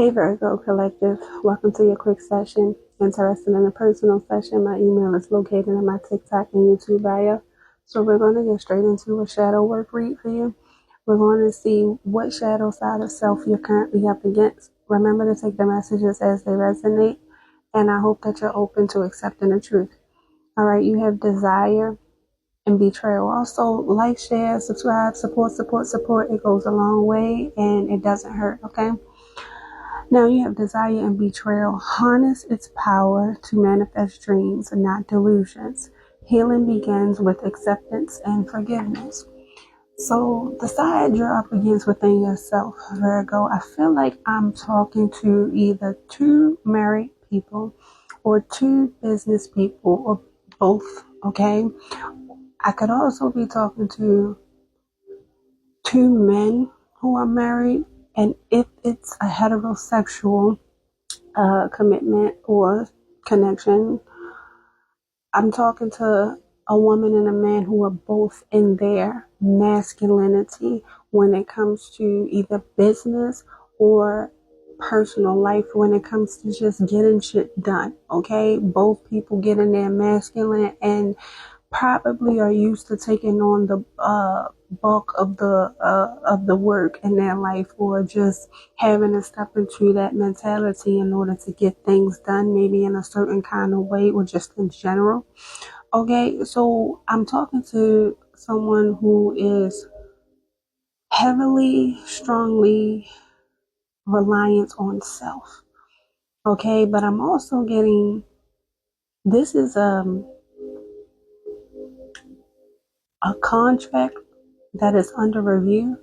Hey Virgo Collective, welcome to your quick session. Interested in a personal session? My email is located in my TikTok and YouTube bio. So we're going to get straight into a shadow work read for you. We're going to see what shadow side of self you're currently up against. Remember to take the messages as they resonate, and I hope that you're open to accepting the truth. All right, you have desire and betrayal. Also, like, share, subscribe, support. It goes a long way and it doesn't hurt, okay? Now you have desire and betrayal. Harness its power to manifest dreams and not delusions. Healing begins with acceptance and forgiveness. So the side you're up against within yourself, Virgo, I feel like I'm talking to either two married people or two business people or both, okay? I could also be talking to two men who are married, and if it's a heterosexual commitment or connection, I'm talking to a woman and a man who are both in their masculinity when it comes to either business or personal life, when it comes to just getting shit done. Okay, both people get in their masculine and probably are used to taking on the bulk of the work in their life, or just having to step into that mentality in order to get things done, maybe in a certain kind of way or just in general. Okay, so I'm talking to someone who is heavily, strongly reliant on self. Okay, but I'm also getting this is a contract that is under review.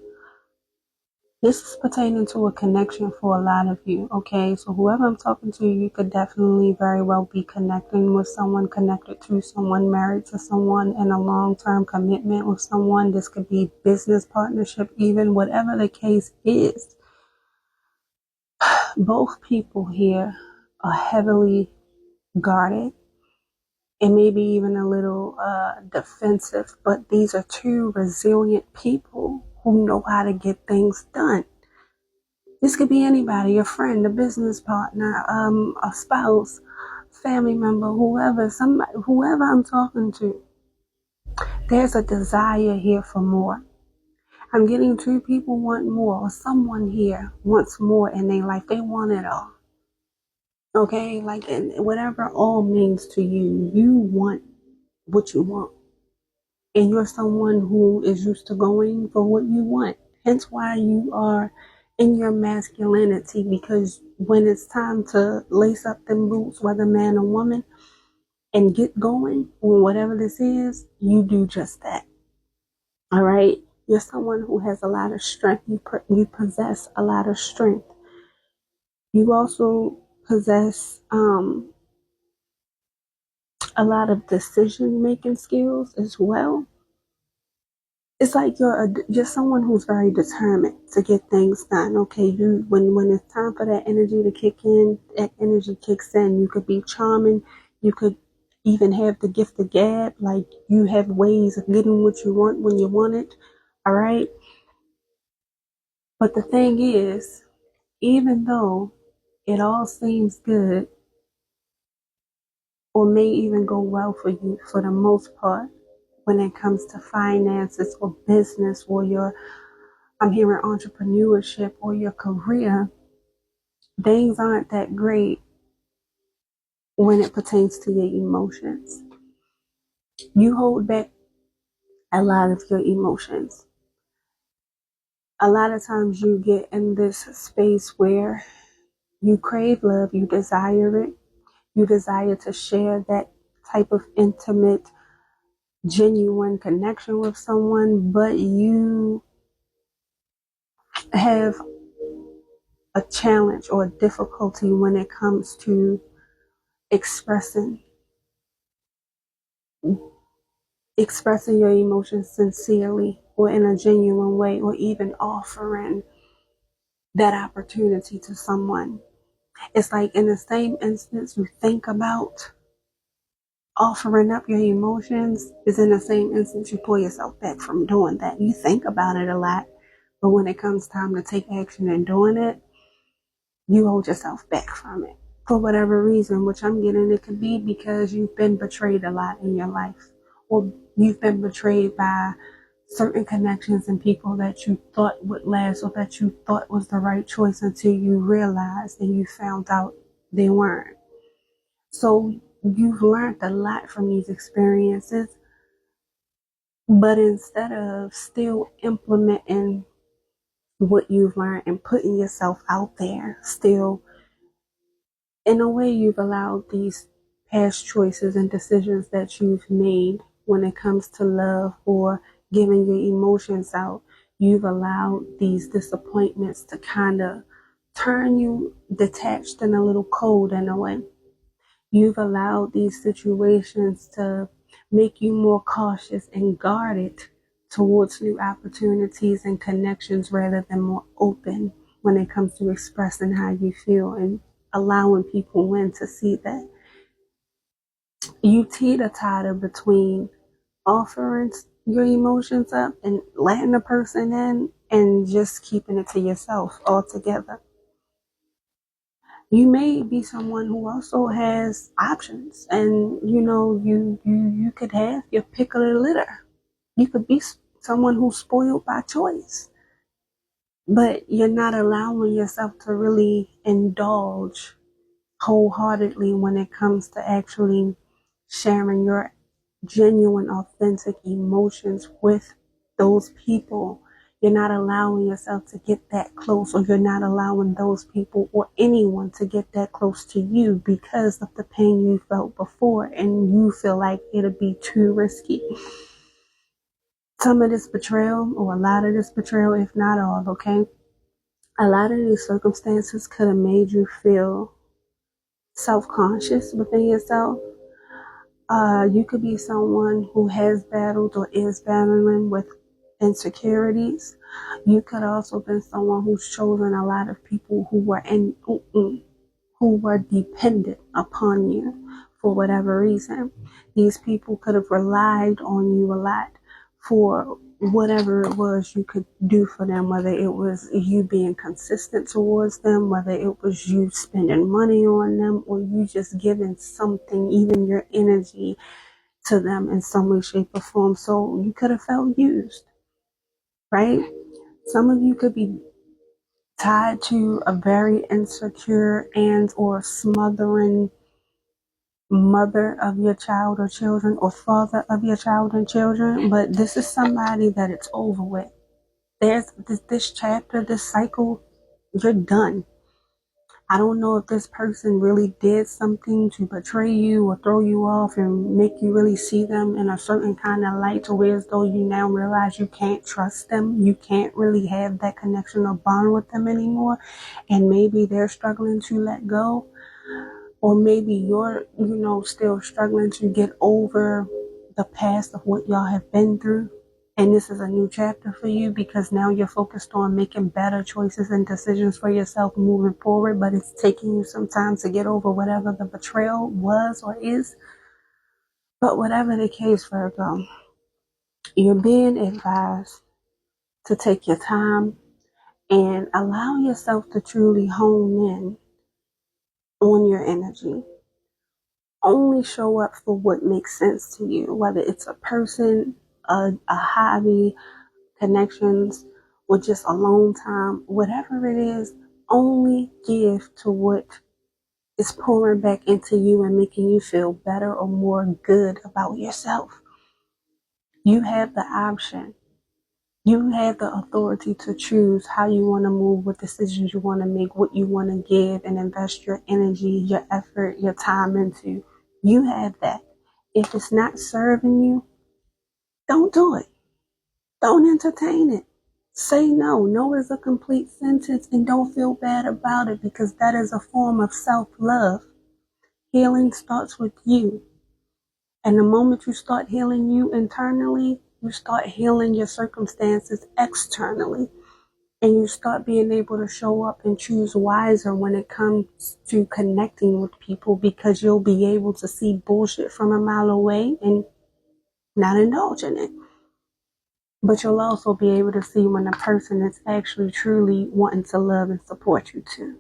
This is pertaining to a connection for a lot of you, okay? So whoever I'm talking to, you could definitely very well be connecting with someone, connected to someone, married to someone, in a long-term commitment with someone. This could be business partnership, even whatever the case is. Both people here are heavily guarded and maybe even a little defensive, but these are two resilient people who know how to get things done. This could be anybody, a friend, a business partner, a spouse, family member, whoever I'm talking to. There's a desire here for more. I'm getting two people want more, or someone here wants more in their life. They want it all. Okay, like, and whatever all means to you, you want what you want. And you're someone who is used to going for what you want. Hence why you are in your masculinity, because when it's time to lace up them boots, whether man or woman, and get going on whatever this is, you do just that. All right. You're someone who has a lot of strength. You possess a lot of strength. You also possess a lot of decision making skills as well. It's like you're someone who's very determined to get things done. Okay, you when it's time for that energy to kick in, that energy kicks in. You could be charming. You could even have the gift of gab. Like, you have ways of getting what you want when you want it. All right. But the thing is, even though it all seems good, or may even go well for you for the most part, when it comes to finances or business, or I'm hearing entrepreneurship or your career, things aren't that great when it pertains to your emotions. You hold back a lot of your emotions. A lot of times you get in this space where you crave love, you desire it, you desire to share that type of intimate, genuine connection with someone, but you have a challenge or a difficulty when it comes to expressing expressing your emotions sincerely or in a genuine way, or even offering that opportunity to someone. It's like, in the same instance you think about offering up your emotions, is in the same instance you pull yourself back from doing that. You think about it a lot, but when it comes time to take action and doing it, you hold yourself back from it for whatever reason, which I'm getting it could be because you've been betrayed a lot in your life, or you've been betrayed by certain connections and people that you thought would last or that you thought was the right choice until you realized and you found out they weren't. So you've learned a lot from these experiences, but instead of still implementing what you've learned and putting yourself out there, still in a way, you've allowed these past choices and decisions that you've made when it comes to love or giving your emotions out. You've allowed these disappointments to kind of turn you detached and a little cold in a way. You've allowed these situations to make you more cautious and guarded towards new opportunities and connections rather than more open when it comes to expressing how you feel and allowing people in to see that. You teeter-totter between offering your emotions up and letting the person in and just keeping it to yourself altogether. You may be someone who also has options, and you could have your pick of the litter. You could be someone who's spoiled by choice, but you're not allowing yourself to really indulge wholeheartedly when it comes to actually sharing your genuine, authentic emotions with those people. You're not allowing yourself to get that close, or you're not allowing those people or anyone to get that close to you because of the pain you felt before, and you feel like it'll be too risky. Some of this betrayal, or a lot of this betrayal, if not all, okay? A lot of these circumstances could have made you feel self-conscious within yourself. You could be someone who has battled or is battling with insecurities. You could also be someone who's chosen a lot of people who were dependent upon you for whatever reason. These people could have relied on you a lot for whatever it was you could do for them, whether it was you being consistent towards them, whether it was you spending money on them, or you just giving something, even your energy, to them in some way, shape, or form. So you could have felt used, right? Some of you could be tied to a very insecure and or smothering mother of your child or children, or father of your child and children, but this is somebody that it's over with. There's this chapter, this cycle, you're done. I don't know if this person really did something to betray you or throw you off and make you really see them in a certain kind of light, to where as though you now realize you can't trust them. You can't really have that connection or bond with them anymore. And maybe they're struggling to let go. Or maybe you're, still struggling to get over the past of what y'all have been through. And this is a new chapter for you because now you're focused on making better choices and decisions for yourself moving forward, but it's taking you some time to get over whatever the betrayal was or is. But whatever the case, Virgo, you're being advised to take your time and allow yourself to truly hone in on your energy. Only show up for what makes sense to you, whether it's a person, a hobby, connections, or just alone time, whatever it is. Only give to what is pouring back into you and making you feel better or more good about yourself. You have the option. You have the authority to choose how you want to move, what decisions you want to make, what you want to give and invest your energy, your effort, your time into. You have that. If it's not serving you, don't do it. Don't entertain it. Say no. No is a complete sentence, and don't feel bad about it, because that is a form of self-love. Healing starts with you. And the moment you start healing you internally, you start healing your circumstances externally. And you start being able to show up and choose wiser when it comes to connecting with people, because you'll be able to see bullshit from a mile away and not indulge in it. But you'll also be able to see when a person is actually truly wanting to love and support you too.